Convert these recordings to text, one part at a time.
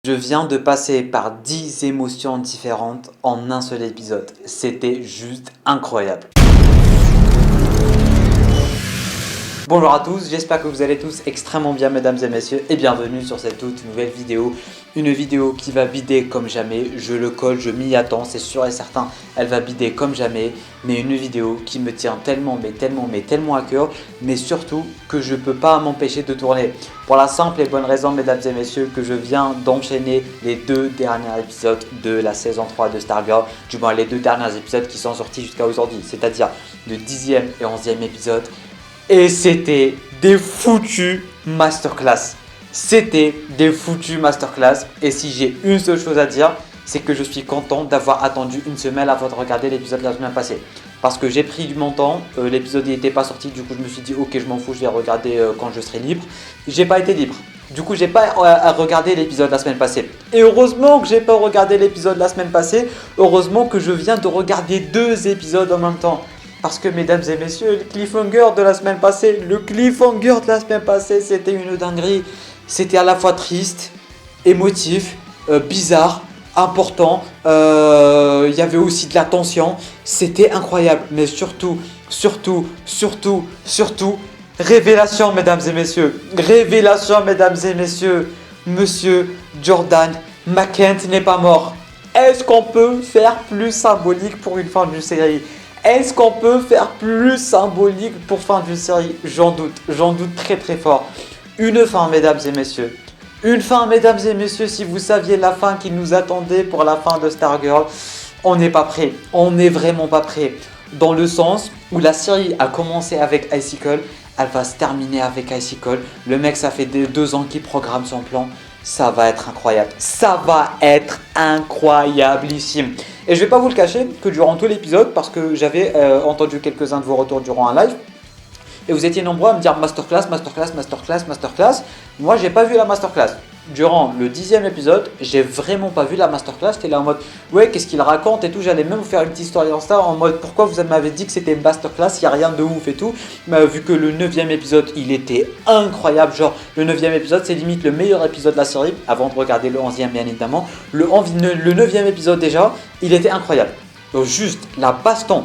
Je viens de passer par 10 émotions différentes en un seul épisode. C'était juste incroyable. Bonjour à tous, j'espère que vous allez tous extrêmement bien mesdames et messieurs et bienvenue sur cette toute nouvelle vidéo. Une vidéo qui va bider comme jamais, je le colle, je m'y attends, c'est sûr et certain, elle va bider comme jamais. Mais une vidéo qui me tient tellement à cœur, mais surtout que je ne peux pas m'empêcher de tourner. Pour la simple et bonne raison mesdames et messieurs que je viens d'enchaîner les 2 derniers épisodes de la saison 3 de Stargirl. Du moins les 2 derniers épisodes qui sont sortis jusqu'à aujourd'hui, c'est-à-dire le 10e et 11e épisode. Et c'était des foutus masterclass. C'était des foutus masterclass. Et si j'ai une seule chose à dire, c'est que je suis content d'avoir attendu une semaine avant de regarder l'épisode de la semaine passée. Parce que j'ai pris du mon temps, l'épisode n'était pas sorti, du coup je me suis dit ok je m'en fous, je vais regarder quand je serai libre. J'ai pas été libre. Du coup j'ai pas regardé l'épisode la semaine passée. Et heureusement que j'ai pas regardé l'épisode la semaine passée. Heureusement que je viens de regarder 2 épisodes en même temps. Parce que mesdames et messieurs, le cliffhanger de la semaine passée, c'était une dinguerie. C'était à la fois triste, émotif, bizarre, important. Il y avait aussi de la tension. C'était incroyable. Mais surtout, révélation mesdames et messieurs. Révélation mesdames et messieurs. Monsieur Jordan McKent n'est pas mort. Est-ce qu'on peut faire plus symbolique pour une fin d'une série ? Est-ce qu'on peut faire plus symbolique pour fin d'une série ? J'en doute très fort. Une fin mesdames et messieurs. Une fin mesdames et messieurs, si vous saviez la fin qui nous attendait pour la fin de Stargirl, on n'est pas prêt. On n'est vraiment pas prêt. Dans le sens où la série a commencé avec Icicle, elle va se terminer avec Icicle. Le mec ça fait 2 ans qu'il programme son plan. Ça va être incroyable. Ça va être incroyablissime. Et je vais pas vous le cacher que durant tout l'épisode, parce que j'avais entendu quelques-uns de vos retours durant un live, et vous étiez nombreux à me dire masterclass. Moi, j'ai pas vu la masterclass. Durant le 10e épisode, j'ai vraiment pas vu la masterclass. J'étais là en mode ouais, qu'est-ce qu'il raconte et tout. J'allais même vous faire une petite story Insta en mode pourquoi vous m'avez dit que c'était une masterclass, il n'y a rien de ouf et tout. Mais vu que le 9e épisode, il était incroyable. Genre, le 9e épisode, c'est limite le meilleur épisode de la série. Avant de regarder le 11e, bien évidemment. Le 9e épisode, déjà, il était incroyable. Donc juste la baston,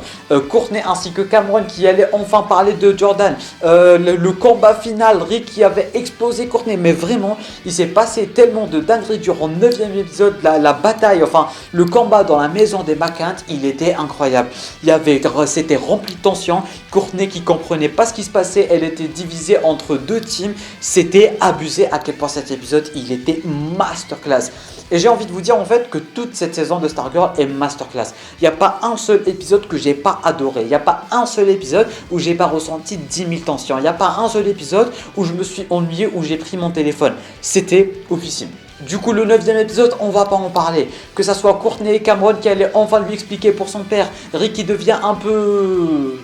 Courtney ainsi que Cameron qui allait enfin parler de Jordan, le combat final, Rick qui avait explosé Courtney, mais vraiment il s'est passé tellement de dingueries durant le 9e épisode, la bataille, enfin le combat dans la maison des McKent, il était incroyable. C'était rempli de tension, Courtney qui comprenait pas ce qui se passait, elle était divisée entre 2 teams, c'était abusé à quel point cet épisode il était masterclass. Et j'ai envie de vous dire en fait que toute cette saison de Stargirl est masterclass. Il n'y a pas un seul épisode que j'ai pas adoré. Il n'y a pas un seul épisode où j'ai pas ressenti 10 000 tensions. Il n'y a pas un seul épisode où je me suis ennuyé, où j'ai pris mon téléphone. C'était oufissime. Du coup, le 9e épisode, on va pas en parler. Que ça soit Courtney et Cameron qui allaient enfin lui expliquer pour son père. Rick qui devient un peu...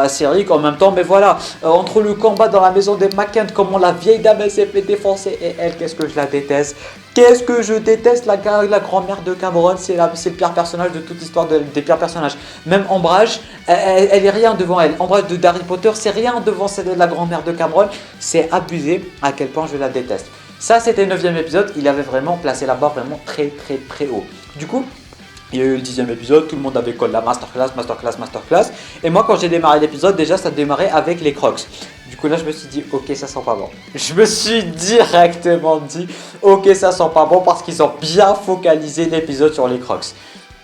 c'est Rick en même temps, mais voilà. Entre le combat dans la maison des McKent, comment la vieille dame elle s'est fait défoncer. Et elle, qu'est-ce que je la déteste. Qu'est-ce que je déteste la grand-mère de Cameron. C'est le pire personnage de toute l'histoire des pires personnages. Même Ombrage, elle est rien devant elle. Ombrage de Harry Potter, c'est rien devant celle de la grand-mère de Cameron. C'est abusé à quel point je la déteste. Ça, c'était le 9e épisode. Il avait vraiment placé la barre vraiment très haut. Du coup, il y a eu le 10e épisode, tout le monde avait collé la masterclass. Et moi, quand j'ai démarré l'épisode, déjà, ça démarrait avec les Crocs. Du coup, là, je me suis dit, ok, ça sent pas bon. Je me suis directement dit, ok, ça sent pas bon parce qu'ils ont bien focalisé l'épisode sur les Crocs.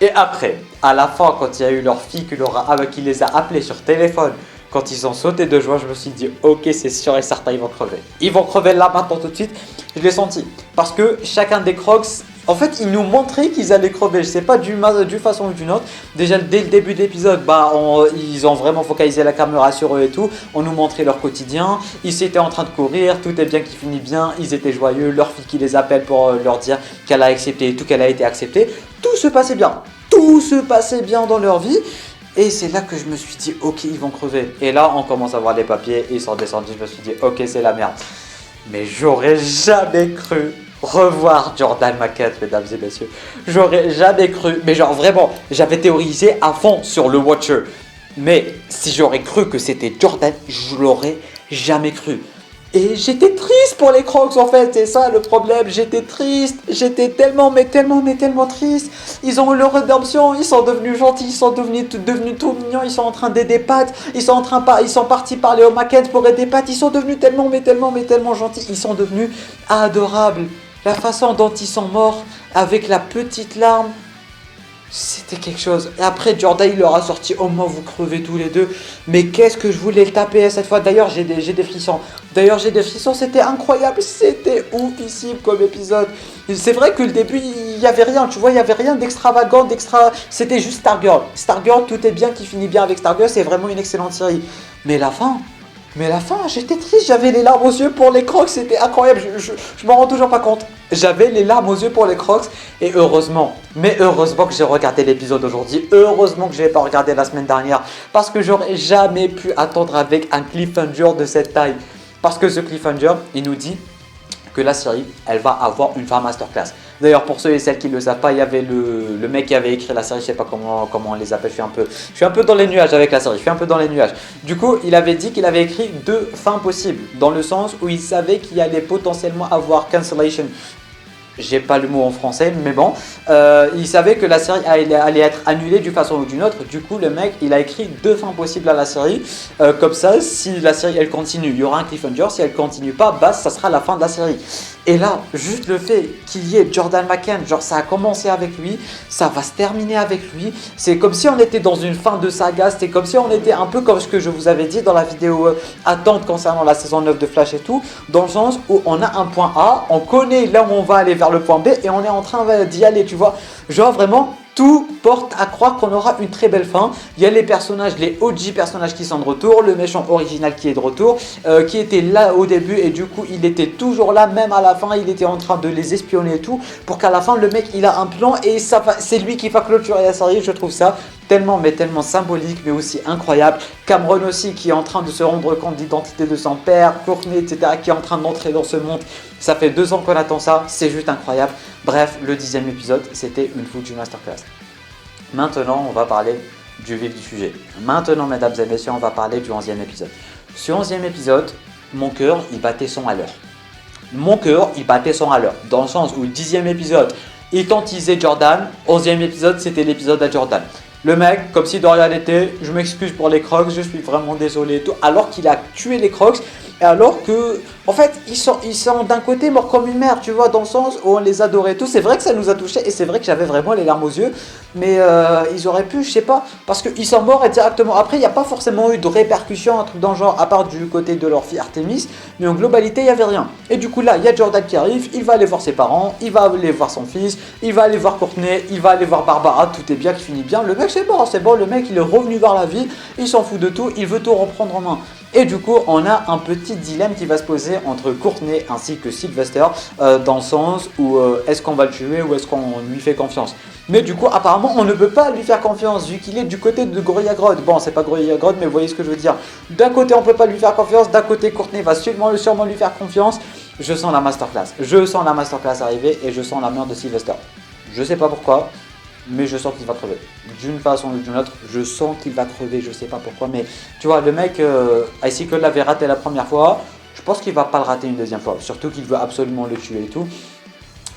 Et après, à la fin, quand il y a eu leur fille qui les a appelés sur téléphone, quand ils ont sauté de joie, je me suis dit, ok, c'est sûr et certain, ils vont crever. Ils vont crever là, maintenant, tout de suite. Je l'ai senti. Parce que chacun des Crocs, en fait, ils nous montraient qu'ils allaient crever. Je sais pas d'une façon ou d'une autre. Déjà, dès le début de l'épisode, ils ont vraiment focalisé la caméra sur eux et tout. On nous montrait leur quotidien. Ils étaient en train de courir. Tout est bien qui finit bien. Ils étaient joyeux. Leur fille qui les appelle pour leur dire qu'elle a accepté et tout, qu'elle a été acceptée. Tout se passait bien. Tout se passait bien dans leur vie. Et c'est là que je me suis dit, ok, ils vont crever. Et là, on commence à voir les papiers. Ils sont descendus. Je me suis dit, ok, c'est la merde. Mais j'aurais jamais cru revoir Jordan McKent, mesdames et messieurs. J'aurais jamais cru. Mais genre vraiment, j'avais théorisé à fond sur le Watcher. Mais si j'aurais cru que c'était Jordan, je l'aurais jamais cru. Et j'étais triste pour les Crocs en fait, c'est ça le problème, j'étais triste, j'étais tellement triste. Ils ont eu leur rédemption, ils sont devenus gentils, ils sont devenus tout mignons, ils sont en train d'aider Pat, ils sont partis parler au Mackenzie pour aider Pat, ils sont devenus tellement gentils, ils sont devenus adorables. La façon dont ils sont morts, avec la petite larme, c'était quelque chose. Et après, Jordan, il leur a sorti « Oh, moi, vous crevez tous les deux. » Mais qu'est-ce que je voulais le taper cette fois. D'ailleurs, j'ai des frissons. C'était incroyable. C'était oufissime comme épisode. C'est vrai que le début, il n'y avait rien. Tu vois, il n'y avait rien d'extravagant, C'était juste Stargirl. Stargirl, tout est bien qui finit bien avec Stargirl. C'est vraiment une excellente série. Mais la fin... j'étais triste, j'avais les larmes aux yeux pour les Crocs, c'était incroyable, je m'en rends toujours pas compte. J'avais les larmes aux yeux pour les Crocs, et heureusement que j'ai regardé l'épisode aujourd'hui, heureusement que je n'ai pas regardé la semaine dernière, parce que j'aurais jamais pu attendre avec un cliffhanger de cette taille. Parce que ce cliffhanger, il nous dit que la série, elle va avoir une fin masterclass. D'ailleurs, pour ceux et celles qui ne le savent pas, il y avait le mec qui avait écrit la série, je ne sais pas comment on les appelle, je suis un peu dans les nuages avec la série, Du coup, il avait dit qu'il avait écrit 2 fins possibles, dans le sens où il savait qu'il y allait potentiellement avoir cancellation. J'ai pas le mot en français, mais bon, il savait que la série allait être annulée d'une façon ou d'une autre. Du coup, le mec, il a écrit 2 fins possibles à la série. Comme ça, si la série, elle continue, il y aura un cliffhanger. Si elle continue pas, bah, ça sera la fin de la série. Et là, juste le fait qu'il y ait Jordan McCann, genre ça a commencé avec lui, ça va se terminer avec lui. C'est comme si on était dans une fin de saga, c'était comme si on était un peu comme ce que je vous avais dit dans la vidéo attente concernant la saison 9 de Flash et tout, dans le sens où on a un point A, on connaît là où on va aller vers le point B et on est en train d'y aller, tu vois. Genre vraiment... Tout porte à croire qu'on aura une très belle fin. Il y a les personnages, les OG personnages qui sont de retour, le méchant original qui est de retour, qui était là au début et du coup il était toujours là, même à la fin il était en train de les espionner et tout, pour qu'à la fin le mec il a un plan et c'est lui qui va clôturer la série. Je trouve ça tellement symbolique mais aussi incroyable. Cameron aussi qui est en train de se rendre compte de l'identité de son père, Courtney etc. qui est en train d'entrer dans ce monde. Ça fait 2 ans qu'on attend ça, c'est juste incroyable. Bref, le 10e épisode, c'était une foutue masterclass. Maintenant, on va parler du vif du sujet. Maintenant, mesdames et messieurs, on va parler du 11e épisode. Ce 11e épisode, mon cœur, il battait 100 à l'heure. Dans le sens où le 10e épisode, il tantisait Jordan. 11e épisode, c'était l'épisode à Jordan. Le mec, comme si de rien n'était, je m'excuse pour les Crocs, je suis vraiment désolé et tout. Alors qu'il a tué les Crocs. Et alors que, en fait, ils sont d'un côté morts comme une mère, tu vois, dans le sens où on les adorait et tout. C'est vrai que ça nous a touchés et c'est vrai que j'avais vraiment les larmes aux yeux. Mais ils auraient pu, je sais pas, parce qu'ils sont morts et directement. Après, il n'y a pas forcément eu de répercussions, un truc dans le genre, à part du côté de leur fille Artemis. Mais en globalité, il n'y avait rien. Et du coup, là, il y a Jordan qui arrive, il va aller voir ses parents, il va aller voir son fils, il va aller voir Courtney, il va aller voir Barbara, tout est bien, qui finit bien. Le mec, c'est bon, le mec, il est revenu vers la vie, il s'en fout de tout, il veut tout reprendre en main. Et du coup, on a un petit dilemme qui va se poser entre Courtney ainsi que Sylvester, dans le sens où est-ce qu'on va le tuer ou est-ce qu'on lui fait confiance. Mais du coup, apparemment, on ne peut pas lui faire confiance vu qu'il est du côté de Goya Grodd. Bon, c'est pas Goya Grodd, mais vous voyez ce que je veux dire. D'un côté, on peut pas lui faire confiance, d'un côté, Courtney va sûrement lui faire confiance. Je sens la masterclass arriver et je sens la mort de Sylvester. Je sais pas pourquoi, mais je sens qu'il va crever. D'une façon ou d'une autre, je sens qu'il va crever, je sais pas pourquoi. Mais tu vois, le mec, ainsi que l'avait raté la première fois, je pense qu'il va pas le rater une deuxième fois. Surtout qu'il veut absolument le tuer et tout.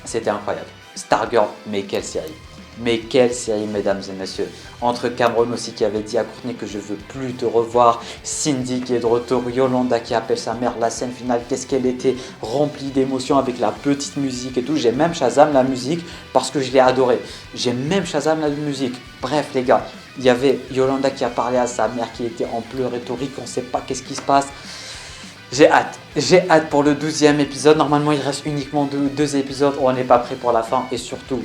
C'était incroyable. Stargirl, mais quelle série! Mais quelle série, mesdames et messieurs. Entre Cameron aussi qui avait dit à Courtney que je veux plus te revoir, Cindy qui est de retour, Yolanda qui appelle sa mère, la scène finale, qu'est-ce qu'elle était remplie d'émotions avec la petite musique et tout. J'ai même Shazam la musique parce que je l'ai adoré. Bref les gars, il y avait Yolanda qui a parlé à sa mère qui était en pleurs et tout, on ne sait pas qu'est-ce qui se passe. J'ai hâte pour le 12e épisode. Normalement, il reste uniquement 2 épisodes. On n'est pas prêt pour la fin. Et surtout,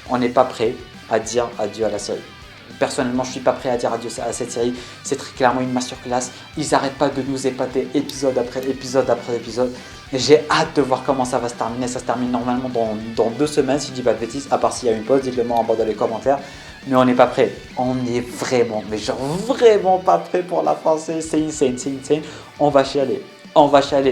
on n'est pas prêt à dire adieu à la série. Personnellement, je ne suis pas prêt à dire adieu à cette série. C'est très clairement une masterclass. Ils n'arrêtent pas de nous épater épisode après épisode après épisode. J'ai hâte de voir comment ça va se terminer. Ça se termine normalement dans 2 semaines, si je dis pas de bêtises. À part s'il y a une pause, dites-le moi en bas dans les commentaires. Mais on n'est pas prêt. On est vraiment, mais genre vraiment pas prêt pour la fin. C'est insane. On va chialer.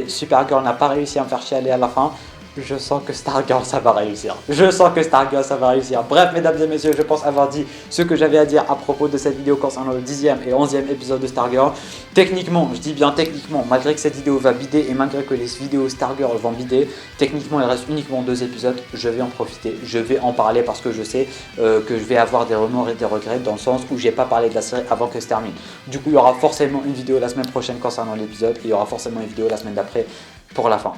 Supergirl n'a pas réussi à me faire chialer à la fin. Je sens que Stargirl ça va réussir. Je sens que Stargirl ça va réussir. Bref, mesdames et messieurs, je pense avoir dit ce que j'avais à dire à propos de cette vidéo concernant le 10e et 11e épisode de Stargirl. Techniquement, je dis bien techniquement, malgré que cette vidéo va bider et malgré que les vidéos Stargirl vont bider, techniquement il reste uniquement 2 épisodes. Je vais en profiter, je vais en parler parce que je sais que je vais avoir des remords et des regrets dans le sens où j'ai pas parlé de la série avant que se termine. Du coup, il y aura forcément une vidéo la semaine prochaine concernant l'épisode et il y aura forcément une vidéo la semaine d'après pour la fin.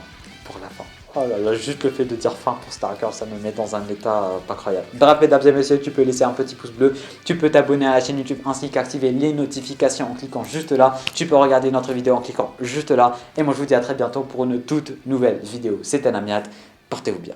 Pour la fin. Oh là là, juste le fait de dire fin pour Stargirl, ça me met dans un état pas croyable. Bref, mesdames et messieurs, tu peux laisser un petit pouce bleu, tu peux t'abonner à la chaîne YouTube ainsi qu'activer les notifications en cliquant juste là. Tu peux regarder notre vidéo en cliquant juste là. Et moi, je vous dis à très bientôt pour une toute nouvelle vidéo. C'était Namiat, portez-vous bien.